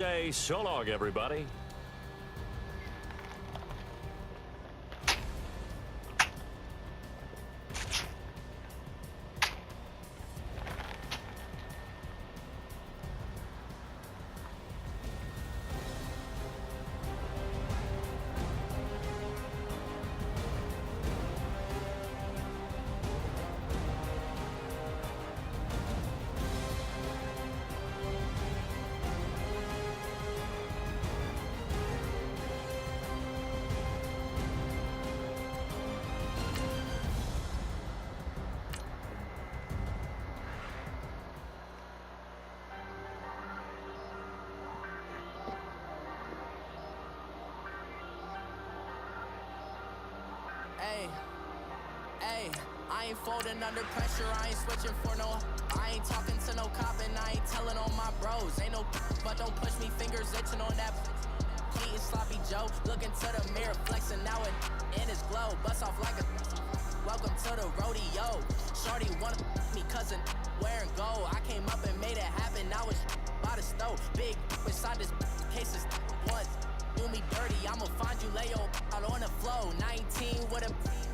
Hey, so long, everybody. Hey, I ain't folding under pressure, I ain't switching for no. I ain't talking to no cop and I ain't telling on my bros. Ain't no but don't push me, fingers itching on that. Eating sloppy Joe, looking to the mirror, flexing now and in his glow. Bust off like a welcome to the rodeo. Shorty wanted me cousin wearing gold. I came up and made it happen, now it's by the stove. Big beside this case is one. Do me dirty, I'ma find you, lay your out on the flow. 19 with a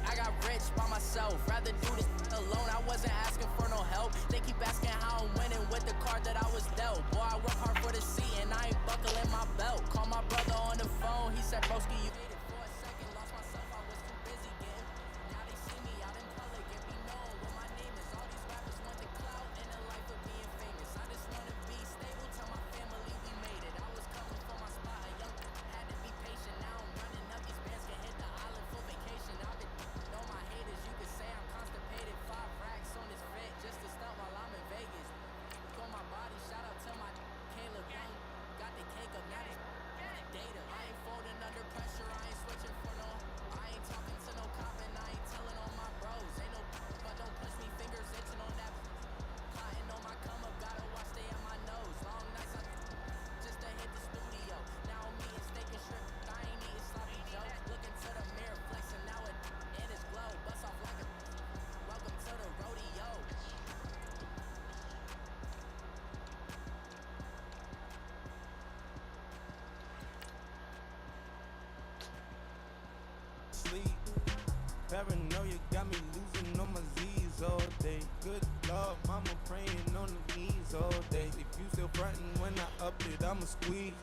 I got rich by myself. Rather do this alone, I wasn't asking for no help. They keep asking how I'm winning with the card that I was dealt. Boy, I work hard for the seat and I ain't buckling my belt. Call my brother on the phone, he said, broski, you did it for a second. Lost myself, I was too busy getting. Now they see me out in public and be known what my name is. All these rappers want the clout and the life of being famous. I just wanna be stable, tell my family we made it. I was coming for my spot, a young had to be patient. Now I'm running up, these bands can hit the island for vacation. I've been know my haters, you could say I'm constipated. 5 racks on this fit just to stunt while I'm in Vegas. On my body, shout out to my Caleb Young. Got the cake up, now this data. I ain't folding under pressure, I ain't switching for no. I ain't talking to no cop and I ain't telling on my bros. Ain't no but don't push me, fingers itching on that. Plotting on my come up, gotta watch stay on my nose. Long nights I just to hit the studio. Now I'm eating steak and shrimp, I ain't eating sloppy Joe. Looking to the mirror, flexing now it in his glow. Bust off like a welcome to the rodeo. Sleep. Paranoia got me losing on my Z's all day. Good Lord, mama praying on the knees all day. If you still frontin' when I up it, I'ma squeeze.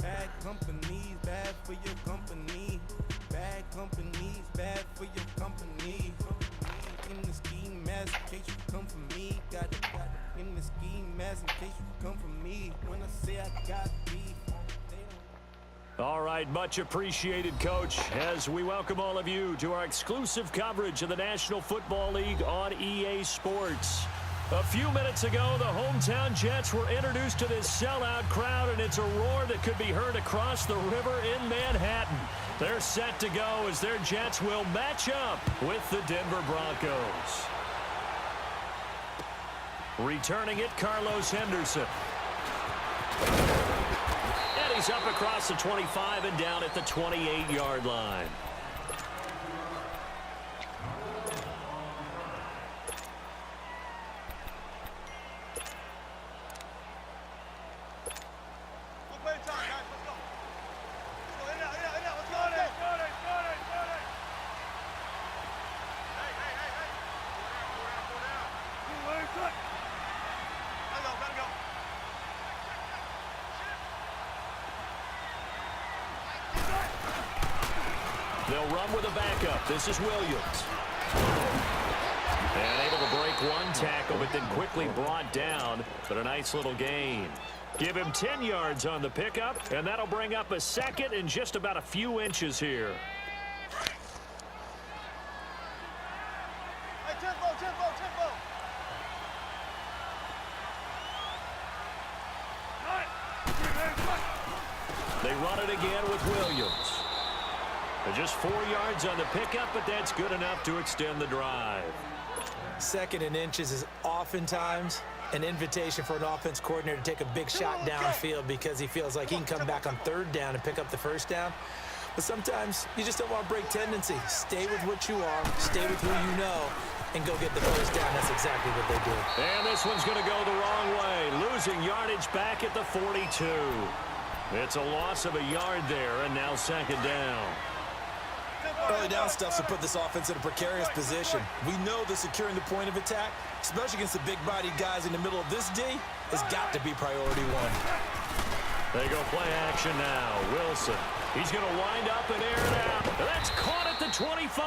Bad companies, bad for your company. Bad companies, bad for your company. In the ski mask, in case you come for me. Got it. In the ski mask, in case you come for me. When I say I got beef. All right, much appreciated, Coach, as we welcome all of you to our exclusive coverage of the National Football League on EA Sports. A few minutes ago, the hometown Jets were introduced to this sellout crowd, and it's a roar that could be heard across the river in Manhattan. They're set to go as their Jets will match up with the Denver Broncos. Returning it, Carlos Henderson. And he's up across the 25 and down at the 28-yard line. They'll run with a backup. This is Williams. And able to break one tackle, but then quickly brought down. But a nice little gain. Give him 10 yards on the pickup, and that'll bring up a second in just about a few inches here. Hey, tempo. They run it again with Williams. Just 4 yards on the pickup, but that's good enough to extend the drive. Second and inches is oftentimes an invitation for an offense coordinator to take a big shot downfield because he feels like he can come back on third down and pick up the first down. But sometimes you just don't want to break tendency. Stay with what you are, stay with who you know, and go get the first down. That's exactly what they did. And this one's going to go the wrong way, losing yardage back at the 42. It's a loss of a yard there, and now second down. Early down stuff to put this offense in a precarious position. We know that securing the point of attack, especially against the big-bodied guys in the middle of this D, has got to be priority one. They go play action now. Wilson. He's going to wind up and air it out. And that's caught at the 25.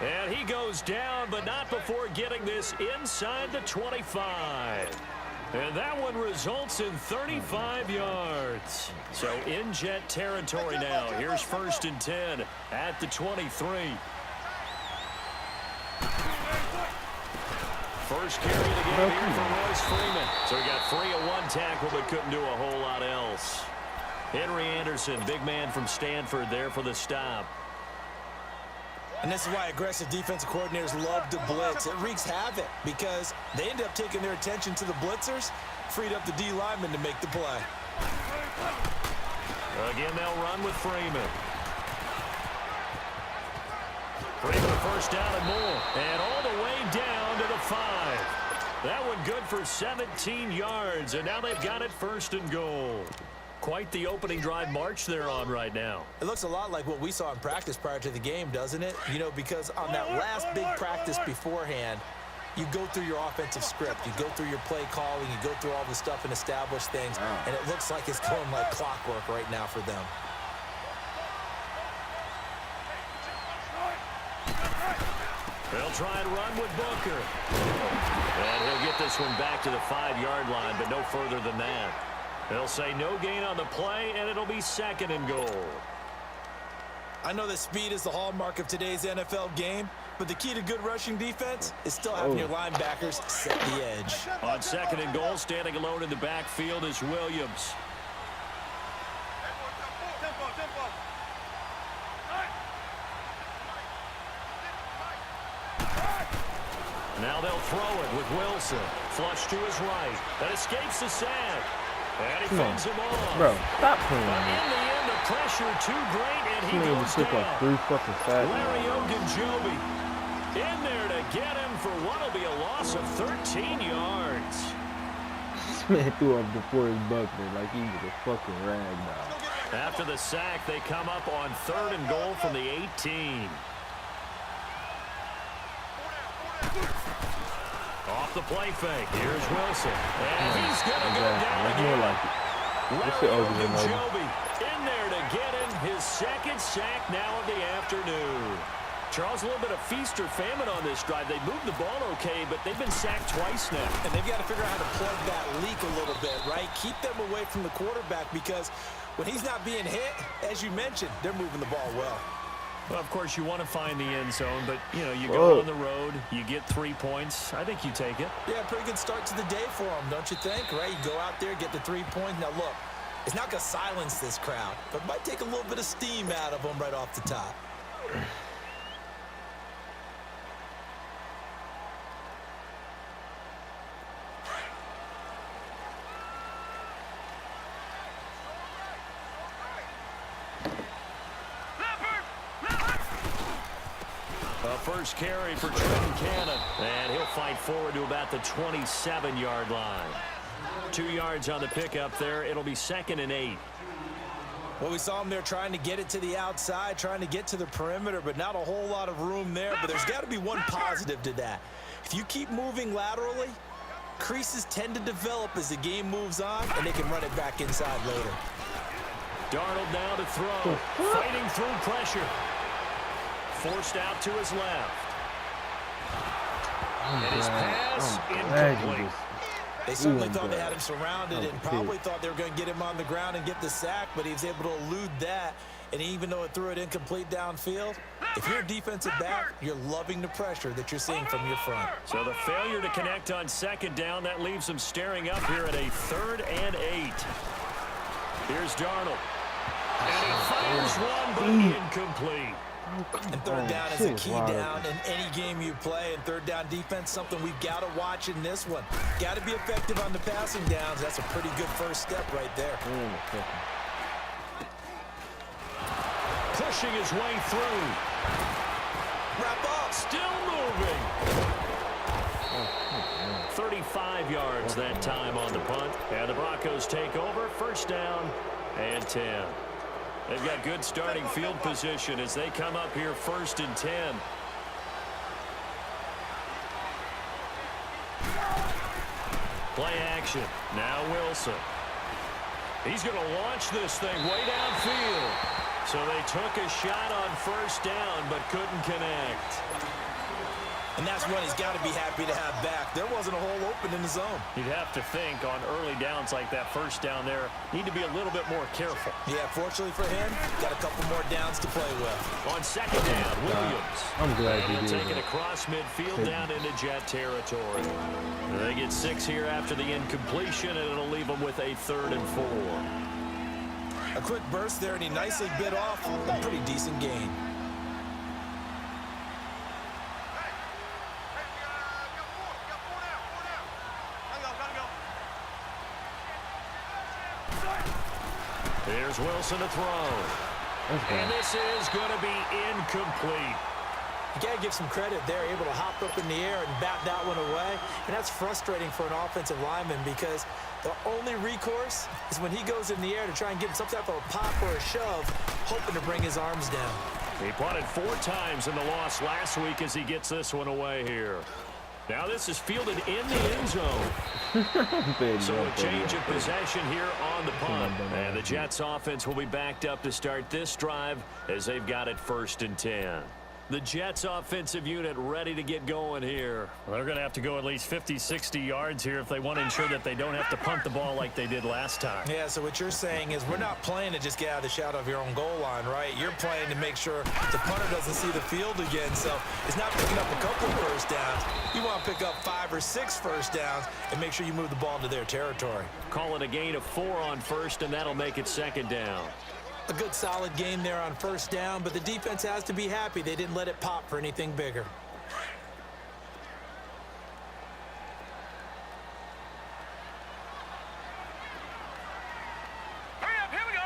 And he goes down, but not before getting this inside the 25. And that one results in 35 yards. So in Jet territory now. Here's 1st and 10 at the 23. First carry of the game here for Royce Freeman. So he got free of one tackle, but couldn't do a whole lot else. Henry Anderson, big man from Stanford, there for the stop. And this is why aggressive defensive coordinators love to blitz. It wreaks havoc because they end up taking their attention to the blitzers, freed up the D lineman to make the play. Again, they'll run with Freeman. Freeman first down and more. And all the way down to the 5. That one good for 17 yards. And now they've got it 1st and goal. Quite the opening drive march they're on right now. It looks a lot like what we saw in practice prior to the game, doesn't it? You know, because on that last big practice beforehand, you go through your offensive script. You go through your play calling. You go through all the stuff and establish things. And it looks like it's going like clockwork right now for them. They'll try and run with Booker. And he'll get this one back to the 5-yard line, but no further than that. They'll say no gain on the play, and it'll be 2nd and goal. I know that speed is the hallmark of today's NFL game, but the key to good rushing defense is still having your linebackers set the edge. On 2nd and goal, standing alone in the backfield is Williams. Now they'll throw it with Wilson. Flush to his right. That escapes the sack. And he fends him off. Bro, stop playing. But in the end, the pressure too great, and he goes took down. like 3 fucking sacks. Larry Ogunjobi in there to get him for what will be a loss of 13 yards. This man threw up before his buckler like he was a fucking rag doll. After the sack, they come up on 3rd and goal from the 18. Off the play fake. Here's Wilson. And he's going to go down That's again. more like it. Larry Ogunjobi in there to get him his 2nd sack now of the afternoon. Charles, a little bit of feast or famine on this drive. They moved the ball okay, but they've been sacked twice now. And they've got to figure out how to plug that leak a little bit, right? Keep them away from the quarterback because when he's not being hit, as you mentioned, they're moving the ball well. Well, of course, you want to find the end zone, but, you know, you go on the road, you get 3 points. I think you take it. Yeah, pretty good start to the day for them, don't you think? Right? You go out there, get the 3 points. Now, look, it's not going to silence this crowd, but it might take a little bit of steam out of them right off the top. First carry for Trenton Cannon, and he'll fight forward to about the 27-yard line. 2 yards on the pickup there. It'll be 2nd and 8. Well, we saw him there trying to get it to the outside, trying to get to the perimeter, but not a whole lot of room there. But there's got to be one positive to that. If you keep moving laterally, creases tend to develop as the game moves on, and they can run it back inside later. Darnold now to throw, fighting through pressure. Forced out to his left. And his pass incomplete. They certainly thought they had him surrounded and probably thought they were going to get him on the ground and get the sack, but he was able to elude that. And even though it threw it incomplete downfield, if you're a defensive back, you're loving the pressure that you're seeing from your front. So the failure to connect on 2nd down, that leaves them staring up here at a 3rd and 8. Here's Darnold. And he fires one, but incomplete. And 3rd down is a key down in any game you play. And 3rd down defense, something we've got to watch in this one. Got to be effective on the passing downs. That's a pretty good first step right there. Pushing his way through. Wrap up. Still moving. 35 yards that time on the punt. And the Broncos take over. 1st down and 10. They've got good starting field position as they come up here 1st and 10. Play action. Now Wilson. He's going to launch this thing way downfield. So they took a shot on 1st down but couldn't connect. And that's one he's got to be happy to have back. There wasn't a hole open in the zone. You'd have to think on early downs like that 1st down there, need to be a little bit more careful. Yeah, fortunately for him, got a couple more downs to play with. On 2nd down, Williams. I'm glad and he did take it that. across midfield down into Jet territory. They get 6 here after the incompletion, and it'll leave them with a 3rd and 4. A quick burst there, and he nicely bit off a pretty decent gain. Here's Wilson to throw. And this is going to be incomplete. You got to give some credit there, able to hop up in the air and bat that one away. And that's frustrating for an offensive lineman because the only recourse is when he goes in the air to try and give him some type of a pop or a shove, hoping to bring his arms down. He punted 4 times in the loss last week as he gets this one away here. Now this is fielded in the end zone. So a change of possession here on the punt. And the Jets offense will be backed up to start this drive as they've got it 1st and 10. The Jets offensive unit ready to get going here. Well, they're going to have to go at least 50, 60 yards here if they want to ensure that they don't have to punt the ball like they did last time. Yeah, so what you're saying is we're not playing to just get out of the shadow of your own goal line, right? You're playing to make sure the punter doesn't see the field again. So it's not picking up a couple of 1st downs. You want to pick up 5 or 6 1st downs and make sure you move the ball into their territory. Call it a gain of 4 on 1st, and that'll make it 2nd down. A good solid game there on 1st down, but the defense has to be happy they didn't let it pop for anything bigger. Hurry up, here we go.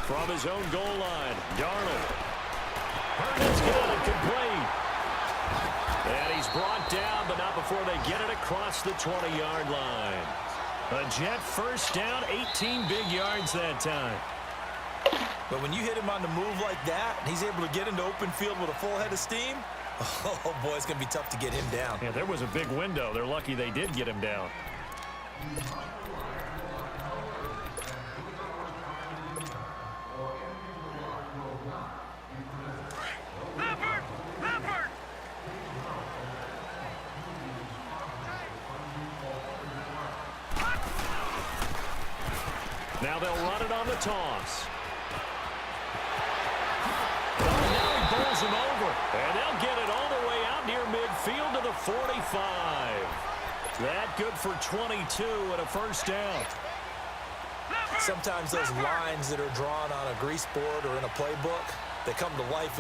From his own goal line, Darnold. Herndon's got it complete. And he's brought down, but not before they get it across the 20-yard line. A Jet 1st down, 18 big yards that time. But when you hit him on the move like that, and he's able to get into open field with a full head of steam, oh boy, it's going to be tough to get him down. Yeah, there was a big window. They're lucky they did get him down. Now they'll run it on the toss. Oh, now he bowls him over. And they'll get it all the way out near midfield to the 45. That good for 22 and a 1st down. Sometimes those lines that are drawn on a grease board or in a playbook, they come to life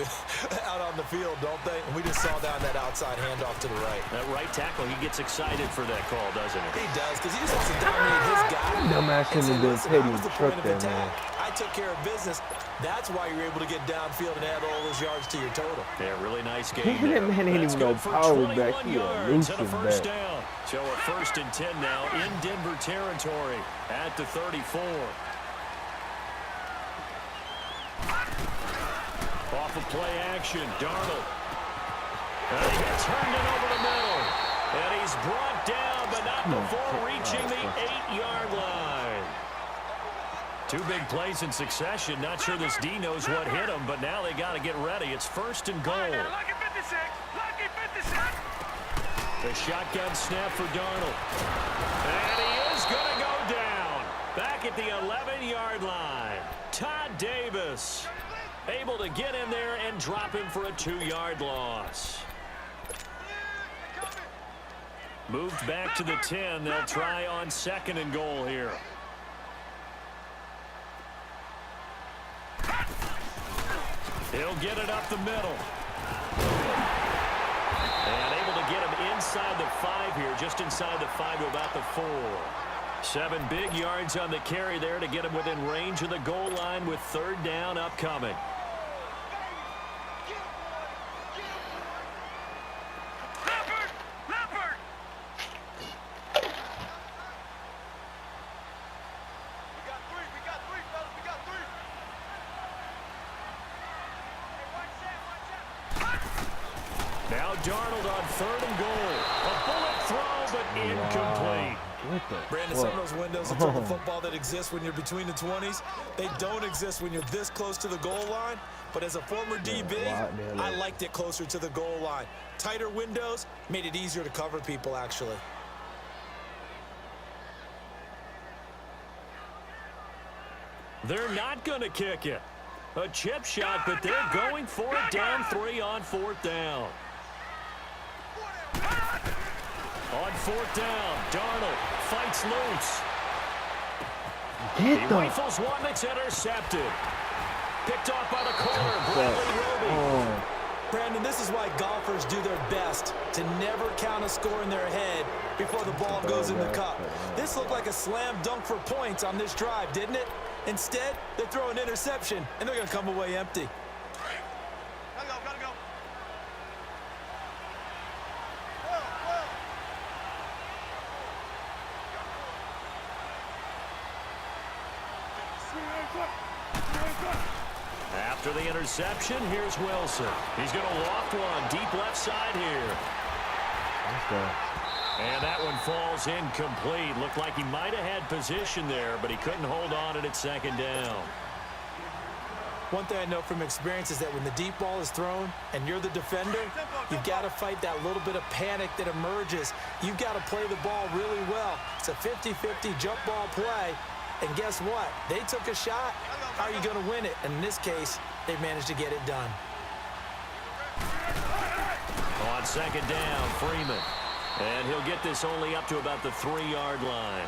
out on the field, don't they? And we just saw down that outside handoff to the right. That right tackle, he gets excited for that call, doesn't he? He does, because he just wants to dominate his guy. Dumbass And say, him to listen, pay I him was the truck point of that attack. man. I took care of business. That's why you're able to get downfield and add all those yards to your total. Yeah, really nice game That there. man ain't That's even no good for power 21 back. He a yards and a elusive 1st back. down. So a 1st and 10 now in Denver territory at the 34. Off of play action, Darnold. And he gets Herndon over the middle. And he's brought down, but not before reaching the 8-yard line. 2 big plays in succession. Not sure this D knows what hit him, but now they got to get ready. It's 1st and goal. Lucky 56. Lucky 56. The shotgun snap for Darnold. And he is going to go down. Back at the 11-yard line. Todd Davis able to get in there and drop him for a 2-yard loss. Moved back to the 10. They'll try on 2nd and goal here. He'll get it up the middle. And able to get him inside the 5 here, just inside the 5 to about the 4. 7 big yards on the carry there to get him within range of the goal line with 3rd down upcoming. Darnold on 3rd and goal. A bullet throw, but incomplete. Brandon, some of those windows of total football that exist when you're between the 20s, they don't exist when you're this close to the goal line. But as a former DB, I liked it closer to the goal line. Tighter windows made it easier to cover people, actually. They're not going to kick it. A chip shot, but they're going for it down 3 on 4th down. On 4th down, Darnold fights loose. He rifles one that's intercepted. Picked off by the corner, Bradley Roby. Brandon, this is why golfers do their best to never count a score in their head before the ball goes in the cup. This looked like a slam dunk for points on this drive, didn't it? Instead, they throw an interception, and they're going to come away empty. Gotta go. After the interception, here's Wilson. He's going to loft one deep left side here. And that one falls incomplete. Looked like he might have had position there, but he couldn't hold on it at 2nd down. One thing I know from experience is that when the deep ball is thrown and you're the defender, you've got to fight that little bit of panic that emerges. You've got to play the ball really well. It's a 50-50 jump ball play. And guess what? They took a shot. How are you going to win it? And in this case, they managed to get it done. On 2nd down, Freeman. And he'll get this only up to about the 3-yard line.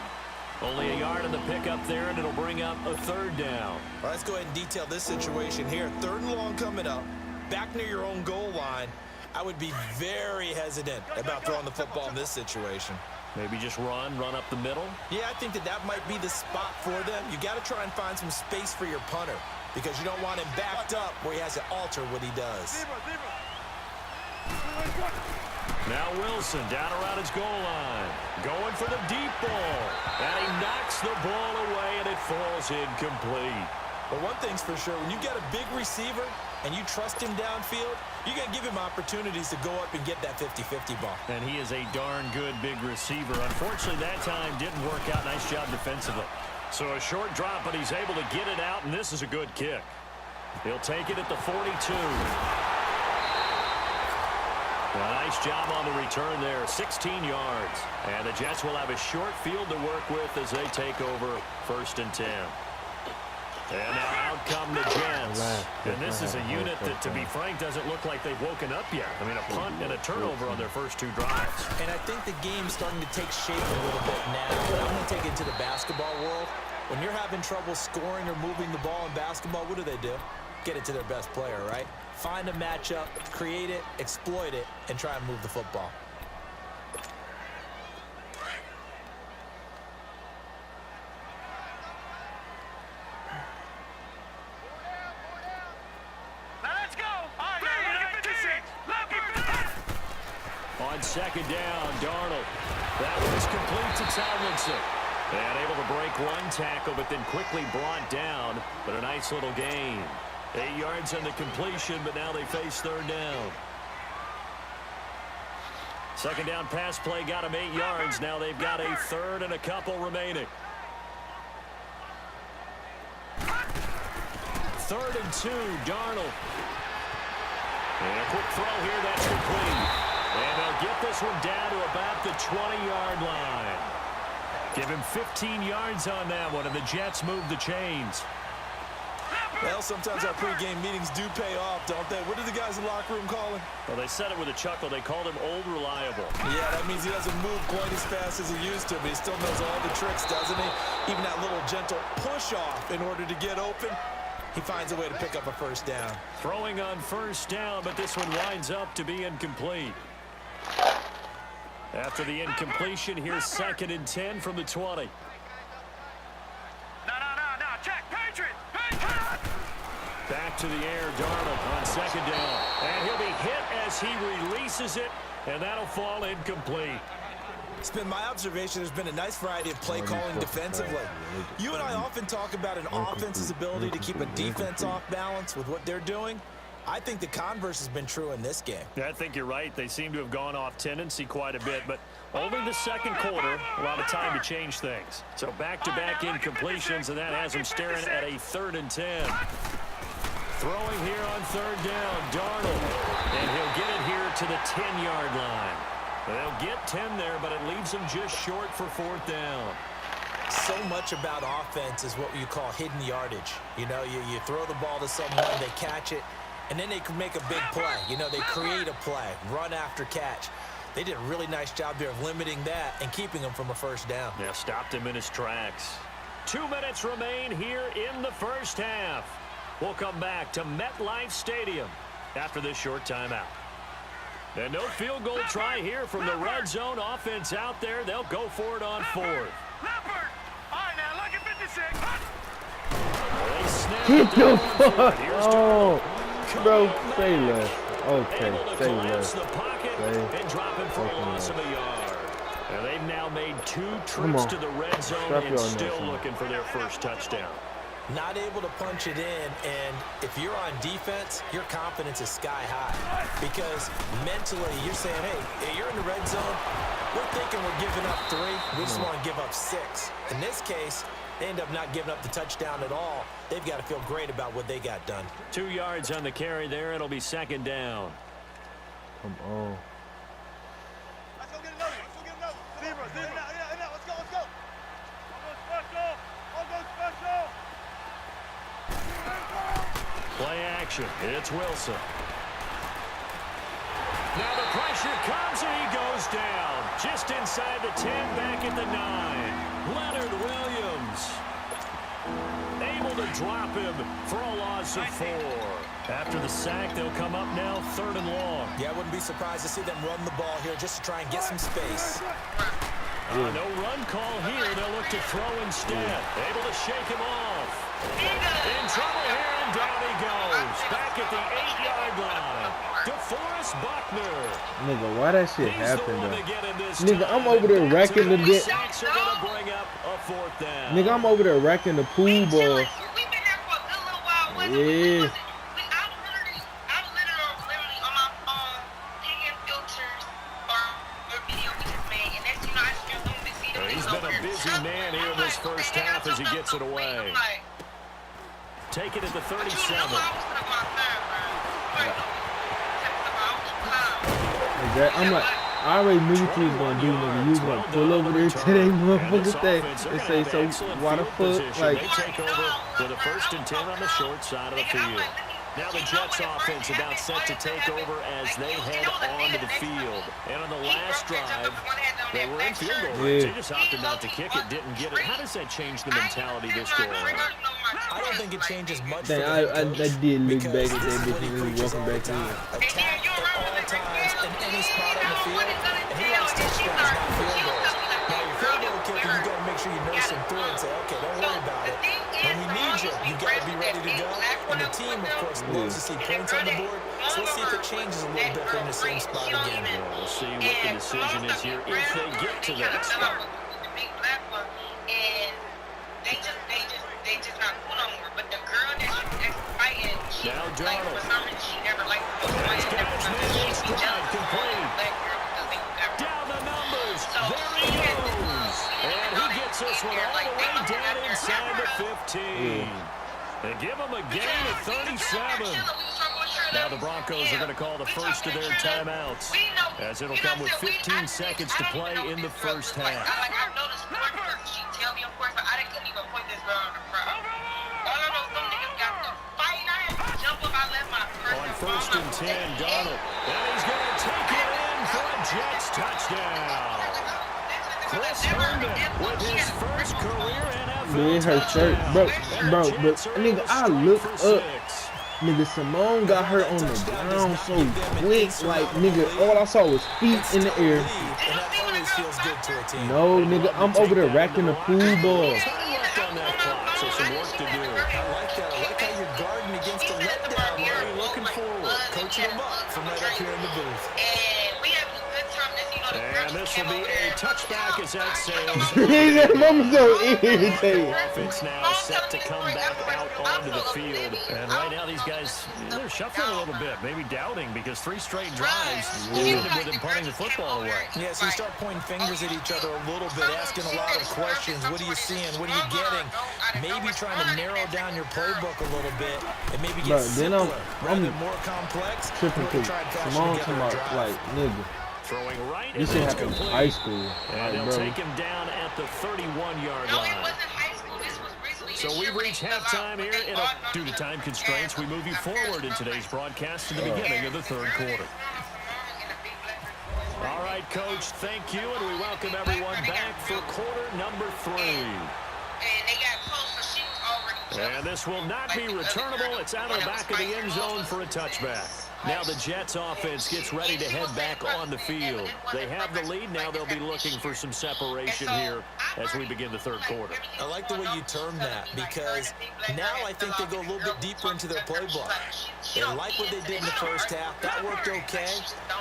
Only a yard in the pickup there, and it'll bring up a 3rd down. Well, let's go ahead and detail this situation here. 3rd and long coming up, back near your own goal line. I would be very hesitant about throwing the football in this situation. Maybe just run up the middle? Yeah, I think that might be the spot for them. You got to try and find some space for your punter because you don't want him backed up where he has to alter what he does. Now Wilson down around his goal line. Going for the deep ball. And he knocks the ball away, and it falls incomplete. But one thing's for sure, when you get a big receiver and you trust him downfield, you're going to give him opportunities to go up and get that 50-50 ball. And he is a darn good big receiver. Unfortunately, that time didn't work out. Nice job defensively. So a short drop, but he's able to get it out, and this is a good kick. He'll take it at the 42. A nice job on the return there, 16 yards. And the Jets will have a short field to work with as they take over 1st and 10. And now out come the Jets. And this is a unit that, to be frank, doesn't look like they've woken up yet. I mean, a punt and a turnover on their first 2 drives. And I think the game's starting to take shape a little bit now. But I'm going to take it to the basketball world. When you're having trouble scoring or moving the ball in basketball, what do? Get it to their best player, right? Find a matchup, create it, exploit it, and try and move the football. Let's go. All right, lucky 56. On 2nd down, Darnold. That one's complete to Tomlinson. And able to break one tackle, but then quickly brought down. But a nice little gain. 8 yards on the completion, but now they face 3rd down. 2nd down pass play got them 8 yards. Now they've got a 3rd and a couple remaining. 3rd and 2, Darnold. And a quick throw here, that's complete. And they'll get this one down to about the 20-yard line. Give him 15 yards on that one, and the Jets move the chains. Well, sometimes our pregame meetings do pay off, don't they? What did the guys in the locker room call him? Well, they said it with a chuckle. They called him Old Reliable. Yeah, that means he doesn't move quite as fast as he used to, but he still knows all the tricks, doesn't he? Even that little gentle push-off in order to get open, he finds a way to pick up a 1st down. Throwing on 1st down, but this one winds up to be incomplete. After the incompletion, here's 2nd and 10 from the 20. No. Check. Patriot. Back to the air, Darnold on 2nd down. And he'll be hit as he releases it, and that'll fall incomplete. It's been my observation there's been a nice variety of play calling defensively. You and I often talk about an offense's ability to keep a defense off balance with what they're doing. I think the converse has been true in this game. Yeah, I think you're right. They seem to have gone off tendency quite a bit, but only the second quarter, a lot of time to change things. So back-to-back incompletions, and that has them staring at a 3rd and 10. Throwing here on 3rd down, Darnold, and he'll get it here to the 10-yard line. They'll get 10 there, but it leaves them just short for 4th down. So much about offense is what you call hidden yardage. You know, you throw the ball to someone, they catch it, and then they can make a big play. You know, they create a play, run after catch. They did a really nice job there of limiting that and keeping him from a 1st down. Yeah, stopped him in his tracks. 2 minutes remain here in the first half. We'll come back to MetLife Stadium after this short timeout. And no field goal try here from the red zone offense out there. They'll go for it on 4th. Leopard! All right, now, look at 56. Get the fuck! Oh, bro, say less. Okay, say less. The pocket and dropping for a loss of a yard. And they've now made 2 trips to the red zone and still looking for their first touchdown. Not able to punch it in, and if you're on defense, your confidence is sky high. Because mentally, you're saying, hey, you're in the red zone. We're thinking we're giving up 3. We just want to give up 6. In this case, they end up not giving up the touchdown at all. They've got to feel great about what they got done. 2 yards on the carry there. It'll be 2nd down. Come on. Let's go get another. Let's go get another. Zebra. Let's go. I'll go special. Play action. It's Wilson. Now the pressure comes and he goes down. Just inside the 10, back at the 9. Leonard Williams. Able to drop him for a loss of 4. After the sack, they'll come up now 3rd and long. Yeah, I wouldn't be surprised to see them run the ball here just to try and get some space. No run call here. They'll look to throw instead. Able to shake him off. In trouble here, and down he goes. Back at the 8-yard line. DeForest Buckner. Nigga, why that shit happened, though? Nigga, I'm over there racking the get. Nigga, I'm over there racking the pool ball. Yeah. He's been a busy man here in this first half as he gets it away. Take it at the 37. I'm like, I already knew what you was gonna do, nigga. You was gonna pull over there to that motherfucker thing and say, so why the fuck? Like, they take over with a 1st and 10 on the short side of the field. Now the Jets offense about set to take over as they head onto the field. And on the last drive, they were in field goal range. They just opted not to kick it, didn't get it. How does that change the mentality this go around? I don't think it changes much. dang, I did look back at that bitch and really walking back in. Attack at all times in any spot on the field, and he likes touchdowns, not field goals. Now, your field goal kicker, you got to make sure you nurse him through and say, okay, don't worry about it. When we need you, you got to be ready to go. And the team, of course, loves to see points on the board. So let's see if it changes a little bit from the same spot again. We'll see what the decision is here if they get to that spot. They just not cool no more. But the girl that's fighting, she Now like Darnold. for some reason she never liked He's got his man in stride, complete. black girl because they got Down the numbers. So There he goes. And he gets this one all the way down inside the 15. They give him a gain of 37. Now the Broncos are going to call the first of their timeouts, as it'll come with 15 seconds to play in the first half. Like I noticed she tell me, of course, but I couldn't even point this girl on the front. All I know is some niggas got to fight. I had to jump up. I left my On 1st and 10, Donald. And he's going to take it in for a Jets touchdown. Chris Herndon with his first career NFL Man, her shirt, bro, nigga, I look up. Nigga, Simone got her on the ground so quick, like, nigga, all I saw was feet in the air. No, nigga, I'm over there racking the pool ball. So some work to do. I like that. I like how you're guarding against the letdown. Larry, looking forward, coaching them up from right up here in the booth. And we have a good time this, you know, the And this will be a touchback as that sails. That mama's so irritating. Offense now set to come back out onto the field. And right now these guys, they're shuffling a little bit, maybe doubting because 3 straight drives ended with them punting the football away. Yeah, so you start pointing fingers at each other a little bit, asking a lot of questions. What are you seeing? What are you getting? Maybe trying to narrow down your playbook a little bit and maybe get simpler rather than more complex. Tripping too. Simone talking about, like, nigga. Throwing right This shit happened in high school. And they'll take him down at the 31-yard line. So we've reached halftime here. Due to time constraints, we move you forward in today's broadcast to the beginning of the 3rd quarter. All right, Coach, thank you, and we welcome everyone back for quarter number 3. And this will not be returnable. It's out of the back of the end zone for a touchback. Now the Jets offense gets ready to head back on the field. They have the lead. Now they'll be looking for some separation here as we begin the 3rd quarter. I like the way you term that because now I think they go a little bit deeper into their playbook. They like what they did in the first half. That worked okay.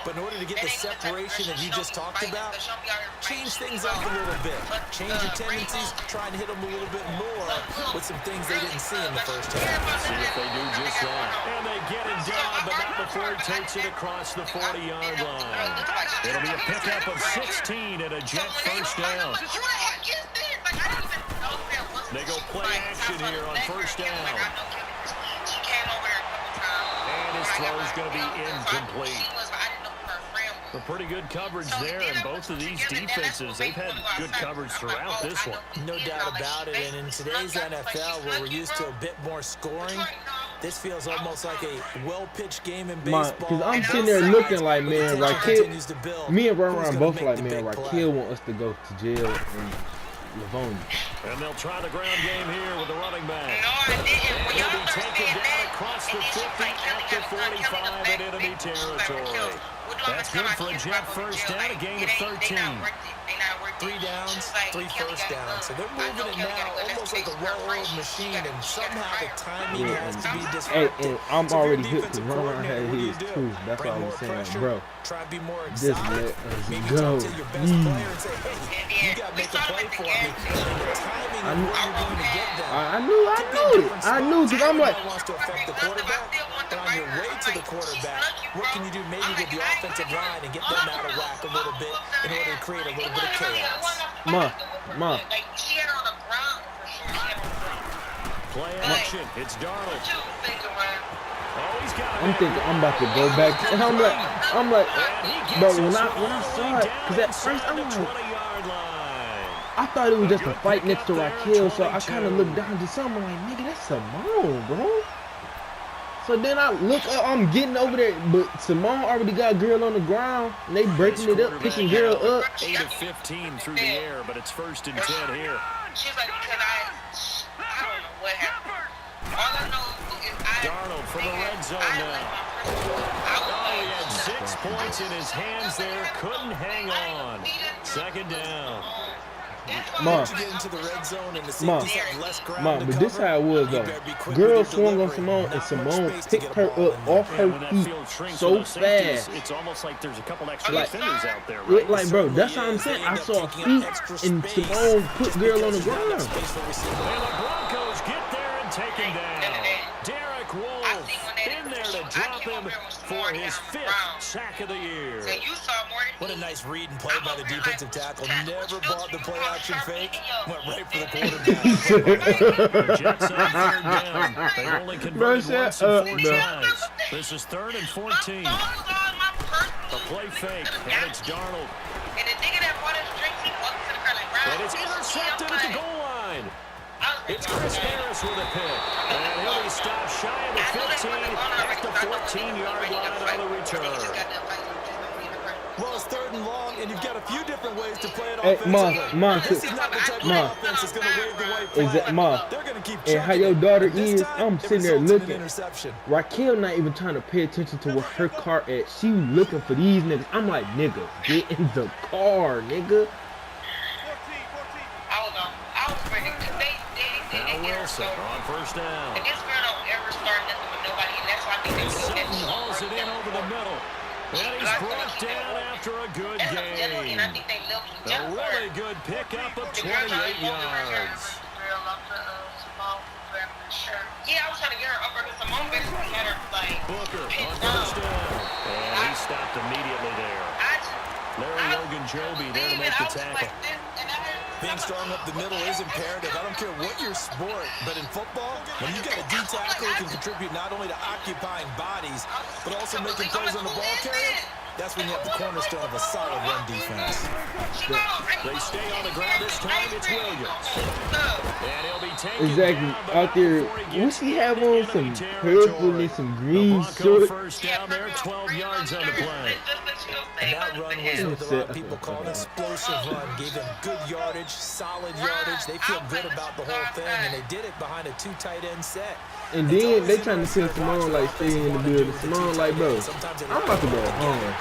But in order to get the separation that you just talked about, change things up a little bit. Change your tendencies, try and hit them a little bit more with some things they didn't see in the first half. See if they do just that. And they get him down, but not before he takes it across the 40-yard line. It'll be a pickup of 16 and a Jet first down. They go play action here on first down. And his throw is going to be incomplete. A pretty good coverage there, and both of these defenses, they've had good coverage throughout this one. No doubt about it, and in today's NFL, where we're used to a bit more scoring, this feels almost like a well-pitched game in baseball. Because I'm sitting there looking like, man, Raquel, me and Ron both like, man, Raquel want us to go to jail and Livonia. And they'll try the ground game here with the running back. And he'll be taken down across the 50 at the 45 in enemy territory. That's good for a Jet first down, a gain of 13. 3 downs, 3 first downs. So they're moving it now almost like a well-oiled machine, and somehow the timing has to be disrupted. Hey, and I'm already hit because Ron had his too. That's what I was saying, bro. Try to be more Just excited. let us Maybe go. talk to your best player and say, hey, you got to make a play for me. And the timing of where you're going to get that. I knew because I'm like, wants to affect the quarterback, but on your way to the quarterback, what can you do maybe with the offensive line and get them out of whack a little bit in order to create a little bit of chaos? Ma. Play action. It's Darnold. Oh, he's got I'm thinking I'm about to go back, and I'm like, bro, when I saw it, because at first I'm like, I thought it was just a fight next to Raquel, so I kind of looked down to something like, nigga, that's Simone, bro. So then I look up, I'm getting over there, but Simone already got girl on the ground, and they breaking it up, picking girl up. 8 of 15 through the air, but it's 1st and 10 here. She's like, because I don't know what happened. All I know is Darnold from the red zone now. Oh, he had 6 points in his hands there, couldn't hang on. 2nd down. Ma, get into the red zone and the safeties have less ground to but this how it was though. Girl swung on Simone, and Simone picked her up off her feet so fast. It's almost like there's a couple extra defenders out there, Look right? like, bro, that's what I'm saying. I saw feet, and Simone put girl on the ground. And the Broncos get there and take him down. Derek Wolf in there to drop him for his 5th sack of the year. What a nice read and play by the defensive tackle. Never bought the play action fake. Went right for the quarterback. The Jets on 3rd down. They only converted once in 4 tries. This is 3rd and 14. A play fake, and it's Darnold. And it's intercepted at the goal line. It's Chris Harris with a pick. And he'll be stopped shy of the 15 at the 14-yard line on the return. Well, it's 3rd and long, and you've got a few different ways to play it Hey, offensively. This is not the type of offense that's going to wave the white flag. They're going to keep and how your daughter is, time, I'm sitting there looking. Interception. Raquel not even trying to pay attention to where her car at. She looking for these niggas. I'm like, nigga, get in the car, nigga. 14. I was ready because Now Wilson on 1st down. And this girl don't ever start nothing with nobody, and that's why I think they Sutton hauls it in over the middle. And he's brought down after a good game. A really good pickup of 28 yards. Yeah, I was trying to get her over because Simone basically had her, like, Booker on first down. And he stopped immediately there. Larry Ogunjobi there to make the tackle. Being strong up the middle is imperative. I don't care what your sport, but in football, when you got a D tackle who can contribute not only to occupying bodies, but also making plays on the ball carrier, that's when you have the cornerstone of a solid run defense. They stay on the ground this time. It's Williams. And he'll be taken Exactly. down, but Out there, before he what's gets he into have on? Some enemy purple and territory. some The green Bronco shorts. first down there, 12 yards on the play. And that run was what a lot of people call an explosive run. Gave them good yardage, solid yardage. They feel good about the whole thing, and they did it behind a 2 tight end set. And then they trying to send Simone like stay in the building. Simone like, bro, I'm about to go home.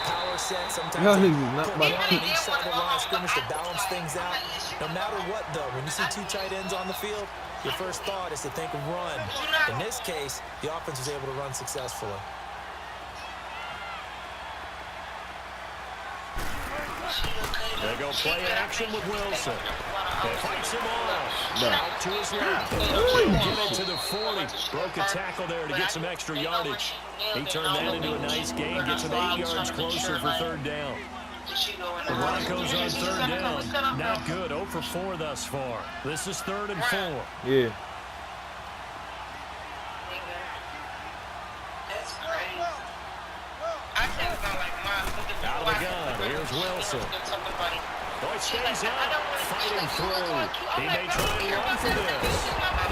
Power set, sometimes Y'all they niggas not put about one to on each side of the line of scrimmage to balance things out. No matter what, though, when you see 2 tight ends on the field, your first thought is to think of run. In this case, the offense was able to run successfully. They go play action with Wilson. They fights him off. Out to his left. Get it to the 40. Broke a tackle there to get some extra yardage. He turned that into a nice gain. Gets him 8 yards closer for third down. The Broncos on third down. Not good. 0 for 4 thus far. This is 3rd and 4. Yeah. Out of the gun. Here's Wilson. Boy stays out. Fighting through. He may try and run for this.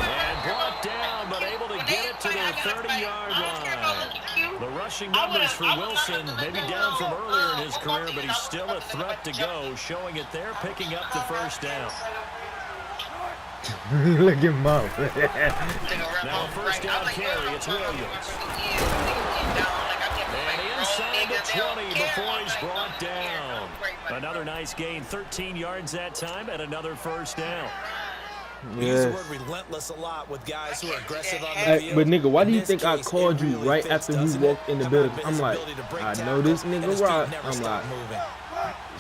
And brought down, but able to get it to their 30-yard line. The rushing numbers for Wilson, maybe down from earlier in his career, but he's still a threat to go, showing it there, picking up the first down. Look at him up. Now first down carry, it's Williams. And inside the 20 before he's brought down. Another nice gain, 13 yards that time, and another first down. We use the word relentless a lot with guys who are aggressive on the Hey, field. but nigga, why do you In this think I case, called it you really right fits, after you doesn't it? walked in the How building? about I'm his like, ability to break I know this tackles, and nigga his feet rock. never I'm stop like, moving.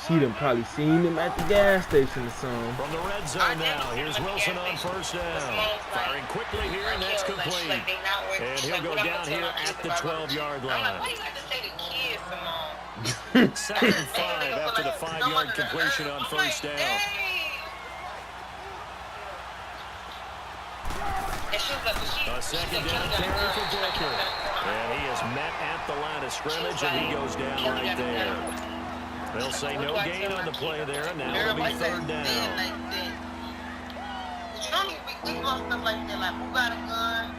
she done probably seen him at the gas station or something. From the red zone now, here's Wilson on first down. Firing quickly here, and that's complete. And he'll go down here at the 12-yard line. 2nd and 5 after the 5-yard completion on first down. A second down carry for Booker. And he is met at the line of scrimmage, and he goes down right there. They'll say no gain on the play there, and now it'll be 3rd down. You don't need big deal on stuff like that. Like, who got a gun?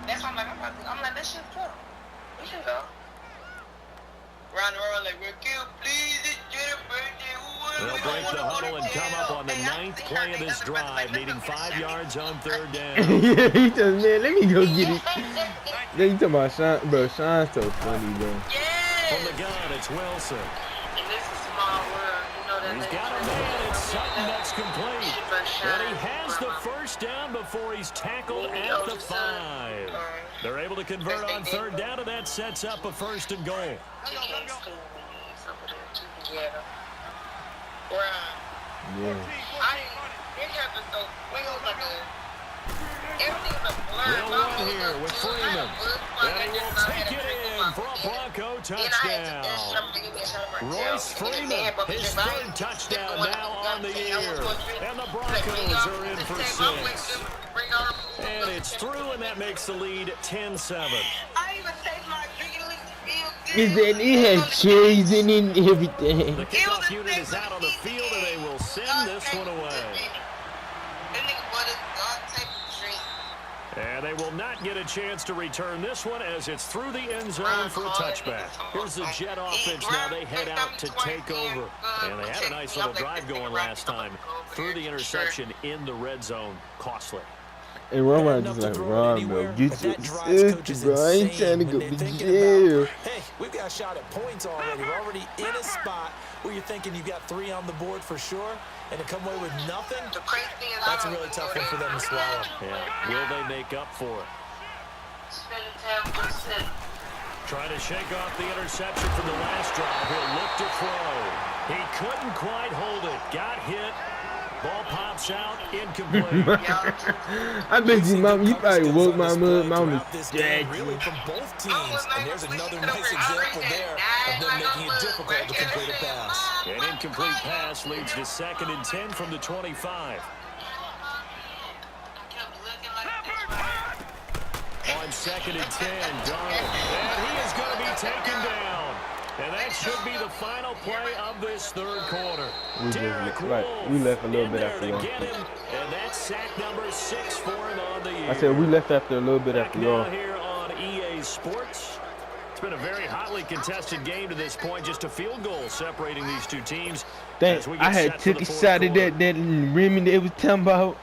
That's why I'm like, that shit's cool. We can go. Round and round like, we're cute, please. They'll break the huddle and come up on the 9th play of this drive, needing 5 yards on 3rd down. Yeah, he just, man, let me go get it. Then you talking about Sean, bro, Sean's so funny, bro. From the gun, it's Wilson. And this is a small world, you know that. He's got a man, it's Sutton that's complete. And he has the first down before he's tackled at the 5. They're able to convert on 3rd down, and that sets up a 1st and goal. Yeah. Yeah. Real run here with Freeman. And he will take it in for a Bronco touchdown. Royce Freeman, his 3rd touchdown now on the year. And the Broncos are in for 6. And it's through, and that makes the lead 10-7. Is that it had cherries in it and everything. The kickoff unit is out on the field, and they will send this one away. And they will not get a chance to return this one as it's through the end zone for a touchback. Here's the Jet offense now. They head out to take over. And they had a nice little drive going last time through the interception in the red zone. Costly. And Roman just like, Ron, bro, get your sister, bro. I ain't trying to go to jail. Hey, we've got a shot at points already. We're already in a spot where you're thinking you've got 3 on the board for sure, and to come away with nothing, that's a really tough one for them to swallow. Yeah, will they make up for it? Trying to shake off the interception from the last drive. He'll look to throw. He couldn't quite hold it. Got hit. Ball pops out. Incomplete. I bet you, Mom, you probably woke my mom dead. Really from both teams. And there's another nice example there of them making it difficult to complete a pass. An incomplete pass leads to 2nd and 10 from the 25. On 2nd and 10, Darnold. And he is going to be taken down. And that should be the final play of this third quarter. We left a little bit after y'all. And that's sack number 6 for him on the year. I said we left after a little bit after y'all. Here on EA Sports. It's been a very hotly contested game to this point. Just a field goal separating these two teams. Thanks. I had took a shot at that Remy they was talking about.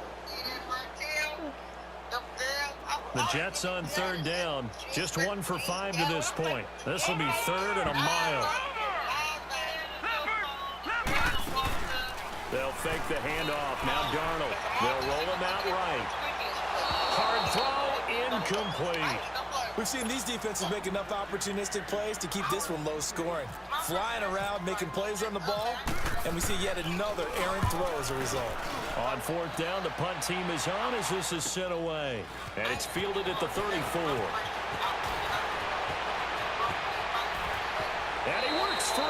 The Jets on 3rd down. Just 1 for 5 to this point. This will be 3rd and a mile. They'll fake the handoff. Now Darnold. They'll roll him out right. Hard throw, incomplete. We've seen these defenses make enough opportunistic plays to keep this one low scoring. Flying around, making plays on the ball, and we see yet another errant throw as a result. On 4th down, the punt team is on as this is sent away. And it's fielded at the 34. And he works free.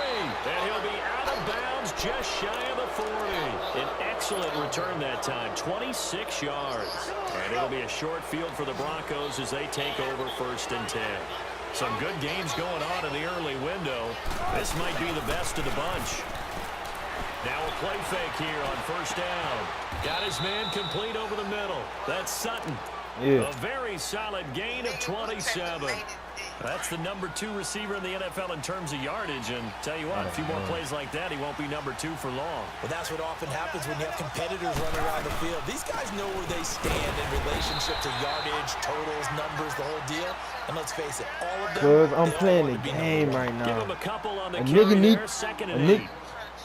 And he'll be out of bounds just shy of the 40. An excellent return that time, 26 yards. And it'll be a short field for the Broncos as they take over 1st and 10. Some good games going on in the early window. This might be the best of the bunch. Now a play fake here on 1st down. Got his man complete over the middle. That's Sutton. Yeah. A very solid gain of 27. That's the number 2 receiver in the NFL in terms of yardage. And tell you what, a few more plays like that, he won't be number 2 for long. Well, that's what often happens when you have competitors running around the field. These guys know where they stand in relationship to yardage, totals, numbers, the whole deal. And let's face it, all of them. Cause I'm playing the game right now. Give him a couple on the a carry nigga need there, 2nd and 8.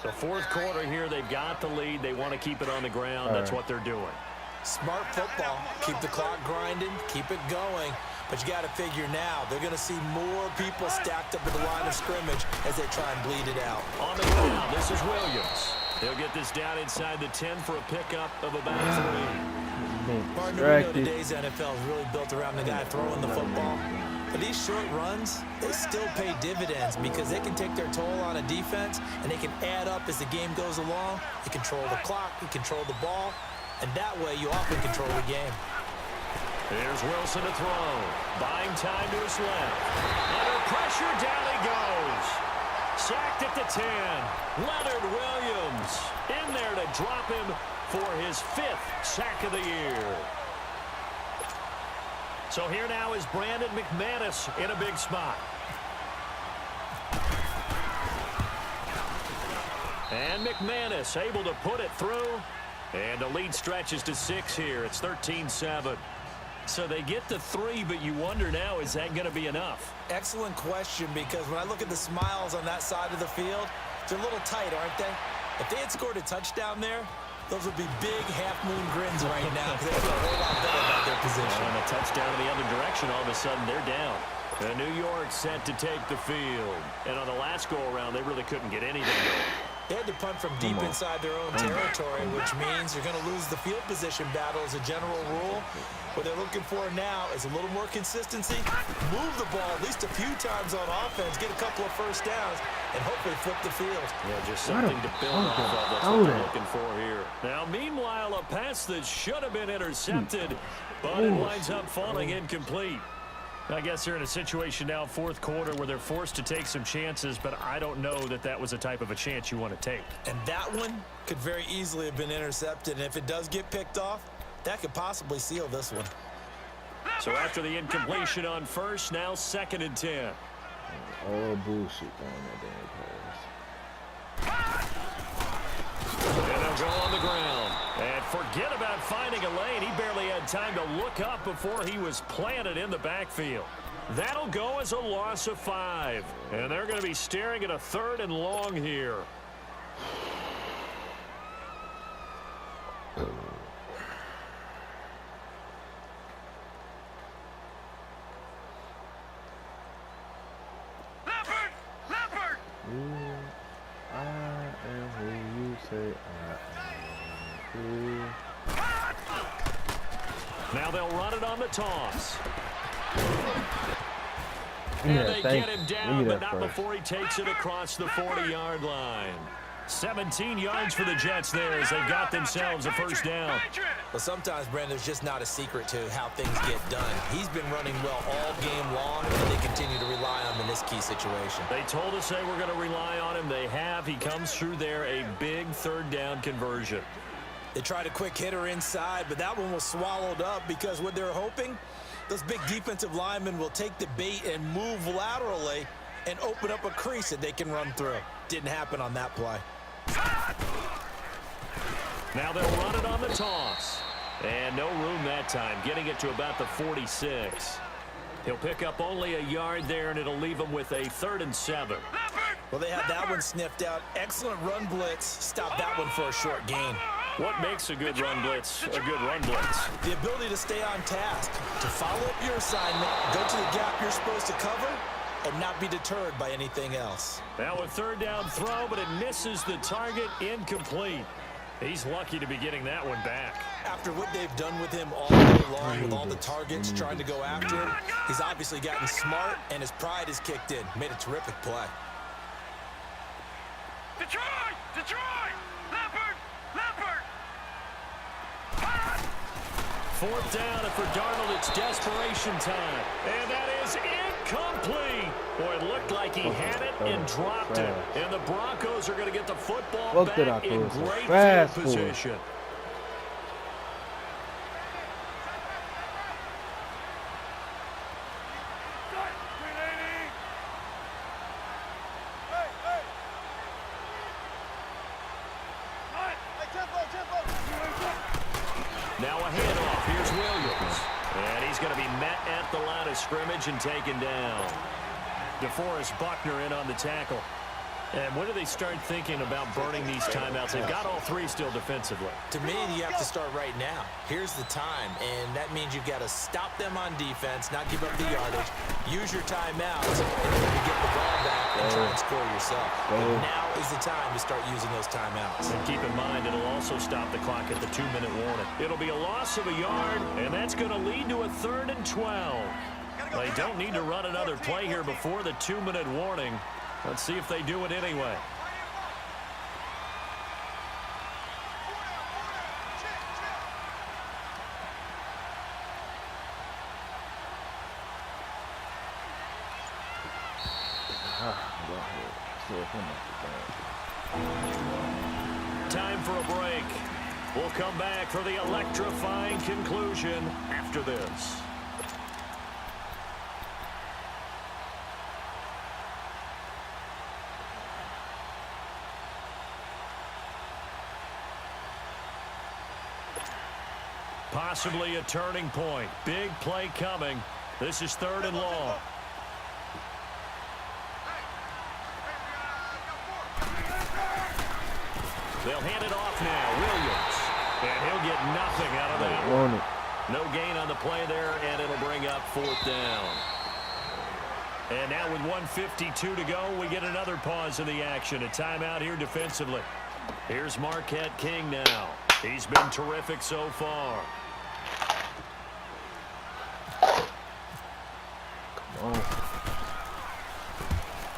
The 4th quarter here, they've got the lead. They want to keep it on the ground. That's what they're doing. Smart football. Keep the clock grinding. Keep it going. But you got to figure now, they're going to see more people stacked up at the line of scrimmage as they try and bleed it out. On the ground, this is Williams. They'll get this down inside the 10 for a pickup of about 3. Partner, we know today's NFL is really built around the guy throwing the football. But these short runs, they still pay dividends because they can take their toll on a defense and they can add up as the game goes along. You control the clock, you control the ball, and that way you often control the game. Here's Wilson to throw. Buying time to his left. Under pressure, down he goes. Sacked at the 10. Leonard Williams in there to drop him for his 5th sack of the year. So here now is Brandon McManus in a big spot. And McManus able to put it through. And the lead stretches to 6 here. It's 13-7. So they get to 3, but you wonder now, is that going to be enough? Excellent question, because when I look at the smiles on that side of the field, they're a little tight, aren't they? If they had scored a touchdown there, those would be big half-moon grins right now because they feel a whole lot better about their position. And a touchdown in the other direction, all of a sudden they're down. And New York set to take the field. And on the last go-around, they really couldn't get anything going. They had to punt from deep inside their own territory, which means you're going to lose the field position battle as a general rule. What they're looking for now is a little more consistency, move the ball at least a few times on offense, get a couple of first downs, and hopefully flip the field. Yeah, just something to build off of. That's what they're looking for here. Now, meanwhile, a pass that should have been intercepted, but it winds up falling incomplete. I guess they're in a situation now, 4th quarter, where they're forced to take some chances, but I don't know that that was the type of a chance you want to take. And that one could very easily have been intercepted, and if it does get picked off, that could possibly seal this one. So after the incompletion on 1st, now 2nd and 10. All bullshit on that damn pass. And they'll go on the ground. And forget about finding a lane. He barely had time to look up before he was planted in the backfield. That'll go as a loss of 5. And they're going to be staring at a 3rd and long here. Now they'll run it on the toss. Give me And that they thing. get him Give down, me but that not first. before he takes it across the 40-yard line. 17 yards for the Jets there as they've got themselves a first down. Well, sometimes, Brandon, there's just not a secret to how things get done. He's been running well all game long, and they continue to rely on him in this key situation. They told us they were going to rely on him. They have. He comes through there, a big third down conversion. They tried a quick hitter inside, but that one was swallowed up because what they're hoping, those big defensive linemen will take the bait and move laterally and open up a crease that they can run through. Didn't happen on that play. Now they'll run it on the toss. And no room that time, getting it to about the 46. He'll pick up only a yard there, and it'll leave him with a 3rd and 7. Well, they had that one sniffed out. Excellent run blitz. Stop that one for a short gain. What makes a good run blitz a good run blitz? The ability to stay on task, to follow up your assignment, go to the gap you're supposed to cover, and not be deterred by anything else. Now a 3rd down throw, but it misses the target, incomplete. He's lucky to be getting that one back. After what they've done with him all day long, with all the targets trying to go after him, he's obviously gotten smart, and his pride has kicked in. Made a terrific play. Detroit! Detroit! Leopard! Leopard! 4th down, and for Darnold, it's desperation time. And that is incomplete. Boy, it looked like he had it and dropped it. And the Broncos are going to get the football back in great field position. Now a handoff. Here's Williams. And he's going to be met at the line of scrimmage and taken down. DeForest Buckner in on the tackle. And when do they start thinking about burning these timeouts? They've got all 3 still defensively. To me, you have to start right now. Here's the time, and that means you've got to stop them on defense, not give up the yardage, use your timeouts in order to get the ball back and try and score yourself. But now is the time to start using those timeouts. And keep in mind, it'll also stop the clock at the 2-minute warning. It'll be a loss of a yard, and that's going to lead to a 3rd and 12. They don't need to run another play here before the 2-minute warning. Let's see if they do it anyway. Time for a break. We'll come back for the electrifying conclusion after this. Possibly a turning point. Big play coming. This is 3rd and long. They'll hand it off now. Williams. And he'll get nothing out of that one. No gain on the play there, and it'll bring up 4th down. And now with 1:52 to go, we get another pause in the action. A timeout here defensively. Here's Marquette King now. He's been terrific so far.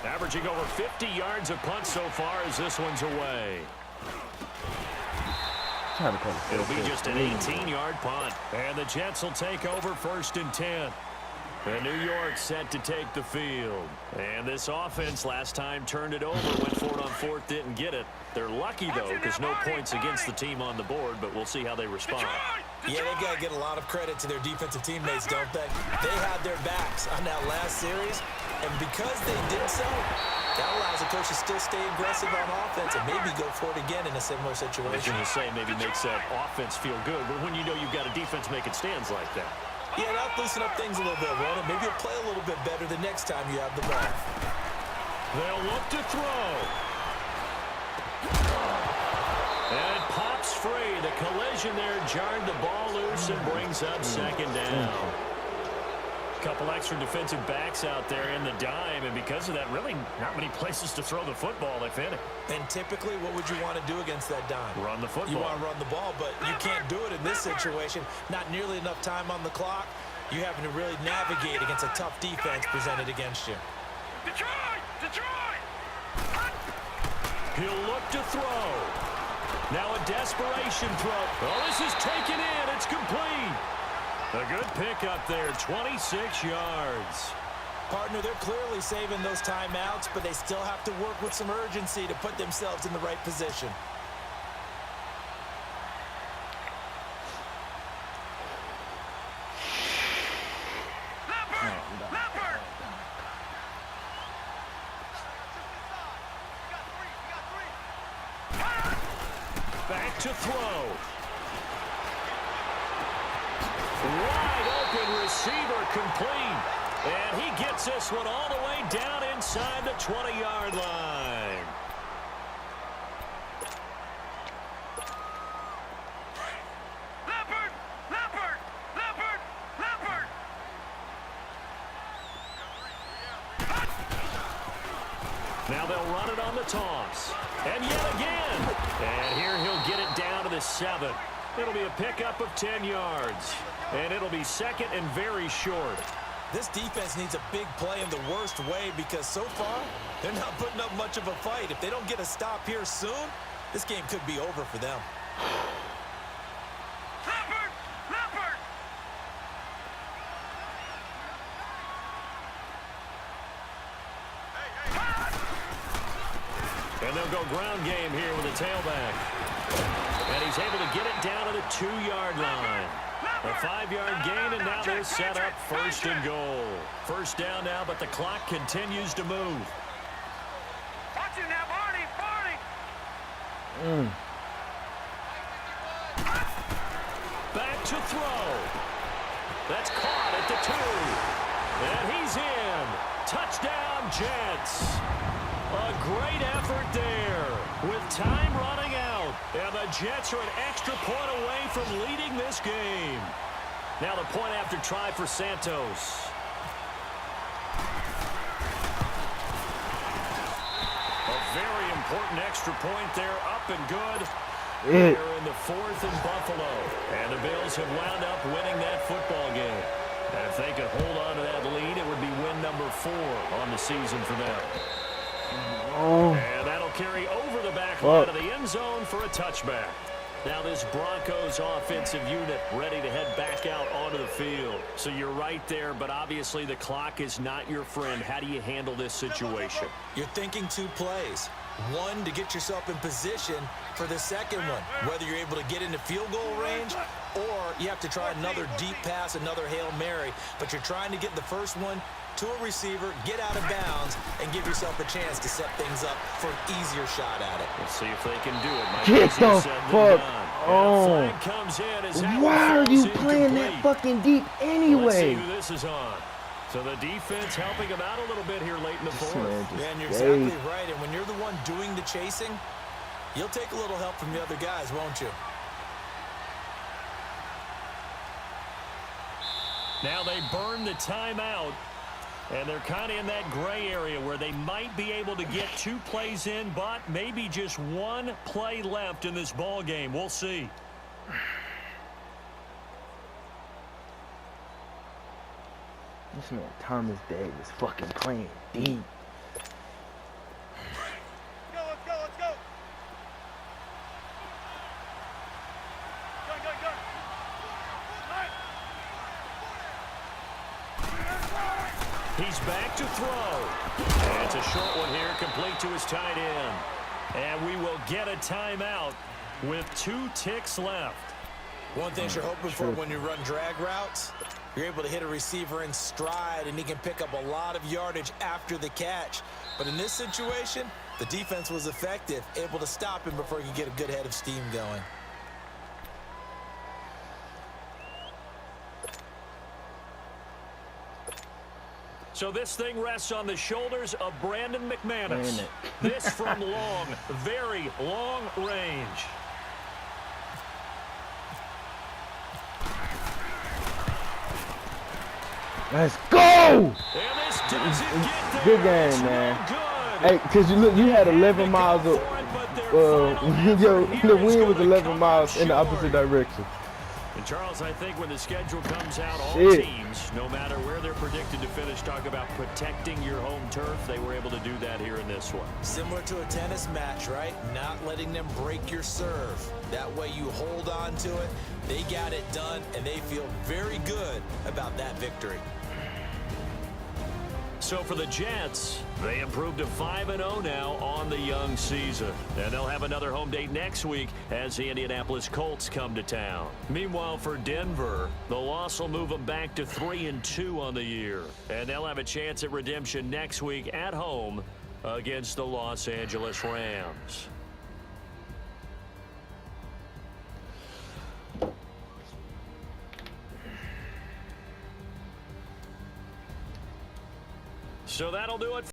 Averaging over 50 yards a punt so far as this one's away. It'll be just an 18-yard punt. And the Jets will take over 1st and 10. And New York set to take the field. And this offense last time turned it over, went for it on 4th, didn't get it. They're lucky, though, because no points against the team on the board, but we'll see how they respond. Yeah, they've got to get a lot of credit to their defensive teammates, don't they? They had their backs on that last series, and because they did so, that allows the coach to still stay aggressive on offense and maybe go for it again in a similar situation. As you say, maybe makes that offense feel good, but when you know you've got a defense making stands like that. Yeah, that'll loosen up things a little bit, Ronald. Maybe you'll play a little bit better the next time you have the ball. They'll look to throw. And it pops free. The collision there jarred the ball loose and brings up 2nd down. Couple extra defensive backs out there in the dime, and because of that, really not many places to throw the football, if any. And typically, what would you want to do against that dime? Run the football. You want to run the ball, but you can't do it in this situation. Not nearly enough time on the clock. You having to really navigate against a tough defense presented against you. Detroit! Detroit! He'll look to throw. Now a desperation throw. Oh, this is taken in. It's complete. A good pickup there, 26 yards. Partner, they're clearly saving those timeouts, but they still have to work with some urgency to put themselves in the right position. Back to throw. Wide open receiver complete. And he gets this one all the way down inside the 20-yard line. Leopard! Leopard! Leopard! Leopard! Now they'll run it on the toss. And yet again. And here he'll get it down to the 7. It'll be a pickup of 10 yards. And it'll be second and very short. This defense needs a big play in the worst way because so far, they're not putting up much of a fight. If they don't get a stop here soon, this game could be over for them. Leopard! Leopard! And they'll go ground game here with a tailback. And he's able to get it down to the 2-yard line. A 5-yard gain, and now they'll set up first and goal. First down now, but the clock continues to move. Watch it now, Barney! Barney! Back to throw. That's caught at the 2. And he's in. Touchdown, Jets. A great effort there with time running out. And the Jets are an extra point away from leading this game. Now the point after try for Santos. A very important extra point there, up and good. They're in the 4th and Buffalo. And the Bills have wound up winning that football game. And if they could hold on to that lead, it would be win number 4 on the season for them. And that'll carry over the back line of the end zone for a touchback. Now this Broncos offensive unit ready to head back out onto the field. So you're right there, but obviously the clock is not your friend. How do you handle this situation? You're thinking 2 plays. One, to get yourself in position for the second one, whether you're able to get into field goal range or you have to try another deep pass, another Hail Mary, but you're trying to get the first one to a receiver, get out of bounds, and give yourself a chance to set things up for an easier shot at it. Let's see if they can do it. Get the fuck on. Why are you playing that fucking deep anyway? Let's see who this is on. So the defense helping him out a little bit here late in the 4th. Man, you're exactly right. And when you're the one doing the chasing, you'll take a little help from the other guys, won't you? Now they burn the timeout. And they're kind of in that gray area where they might be able to get 2 plays in, but maybe just 1 play left in this ball game. We'll see. This man Thomas Davis fucking playing deep. Let's go, let's go! Go! He's back to throw. And it's a short one here, complete to his tight end. And we will get a timeout with 2 ticks left. One thing you're hoping for when you run drag routes, you're able to hit a receiver in stride, and he can pick up a lot of yardage after the catch. But in this situation, the defense was effective, able to stop him before he could get a good head of steam going. So this thing rests on the shoulders of Brandon McManus. This from long, very long range. Let's go! And this doesn't get there. Good game, man. Hey, because you had 11 miles of, the wind was 11 miles in the opposite direction. And Charles, I think when the schedule comes out, all Shit. teams, no matter where they're predicted to finish, talk about protecting your home turf. They were able to do that here in this one. Similar to a tennis match, right? Not letting them break your serve. That way you hold on to it. They got it done, and they feel very good about that victory. So for the Jets, they improved to 5-0 now on the young season. And they'll have another home date next week as the Indianapolis Colts come to town. Meanwhile, for Denver, the loss will move them back to 3-2 on the year. And they'll have a chance at redemption next week at home against the Los Angeles Rams. So that'll do it.